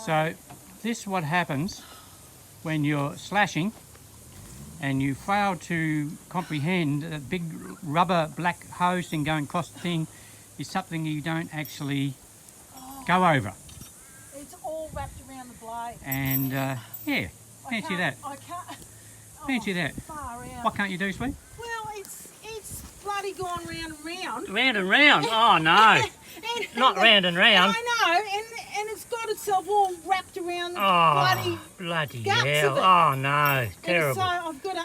So this is what happens when you're slashing and you fail to comprehend that big rubber black hose thing going across the thing is something you don't actually go over. It's all wrapped around the blade. And yeah, fancy that. I can't. Fancy that. Far out. What can't you do, sweet? Well, it's bloody gone round and round. Round and round? Oh no. Not round and round. I know, and it's got itself all wrapped around the bloody guts hell. of it. Oh no, terrible. And so I've got to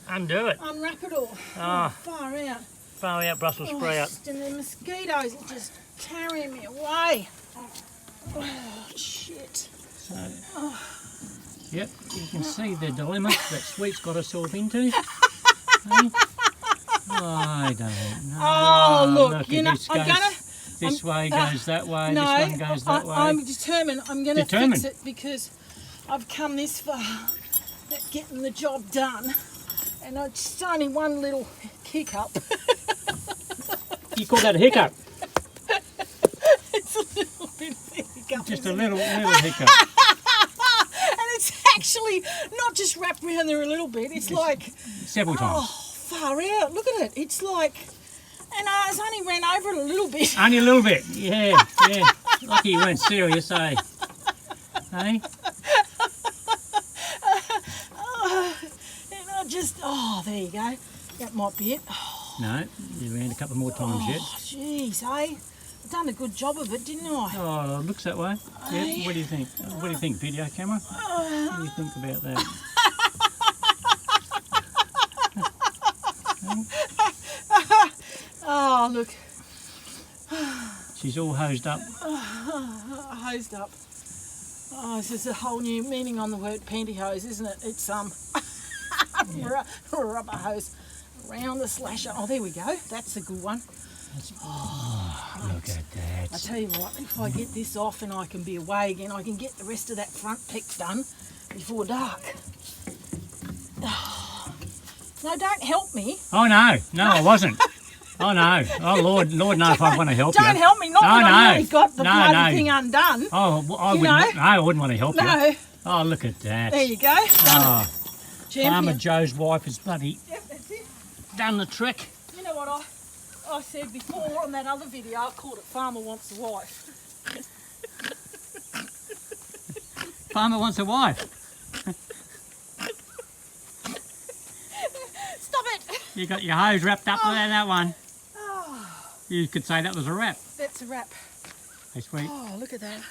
undo it. Unwrap it all. Oh. Far out. Far out Brussels sprout. And the mosquitoes are just carrying me away. Oh, shit. So, yep, you can see the dilemma that Sweet's got herself into. Hey? I don't know. Oh, look you know, This way goes that way, no, this one goes that way. I'm determined. I'm going to fix it because I've come this far at getting the job done. And it's only one little hiccup. You call that a hiccup? It's a little bit of a hiccup. Just a little hiccup. And it's actually not just wrapped around there a little bit, it's like... Several times. Oh, far out. Look at it. It's like... And it's only ran over it a little bit. Only a little bit, yeah. Lucky you weren't serious, eh? Hey? And I just... Oh, there you go. That might be it. Oh. No, you ran a couple more times yet. Oh, jeez, eh? I've done a good job of it, didn't I? Oh, it looks that way. Yeah. What do you think? What do you think, video camera? What do you think about that? Oh, look. She's all hosed up. Hosed up. Oh, this is a whole new meaning on the word pantyhose, isn't it? It's rubber hose around the slasher. Oh, there we go. That's a good one. Look at that. I tell you what, if I get this off and I can be away again, I can get the rest of that front peck done before dark. Oh. No, don't help me. Oh no, I wasn't. Oh no, oh Lord knows if I want to help you. Don't help me, not when I've already got the bloody thing undone. Oh, I wouldn't want to help you. Oh, look at that. There you go. Done it. Farmer Joe's wife has bloody that's it. done the trick. You know what I said before on that other video, I called it Farmer Wants a Wife. Farmer wants a wife. Stop it. You got your hose wrapped up with that one. Oh, You could say that was a wrap. that's a wrap. Hey, sweet. Oh, look at that.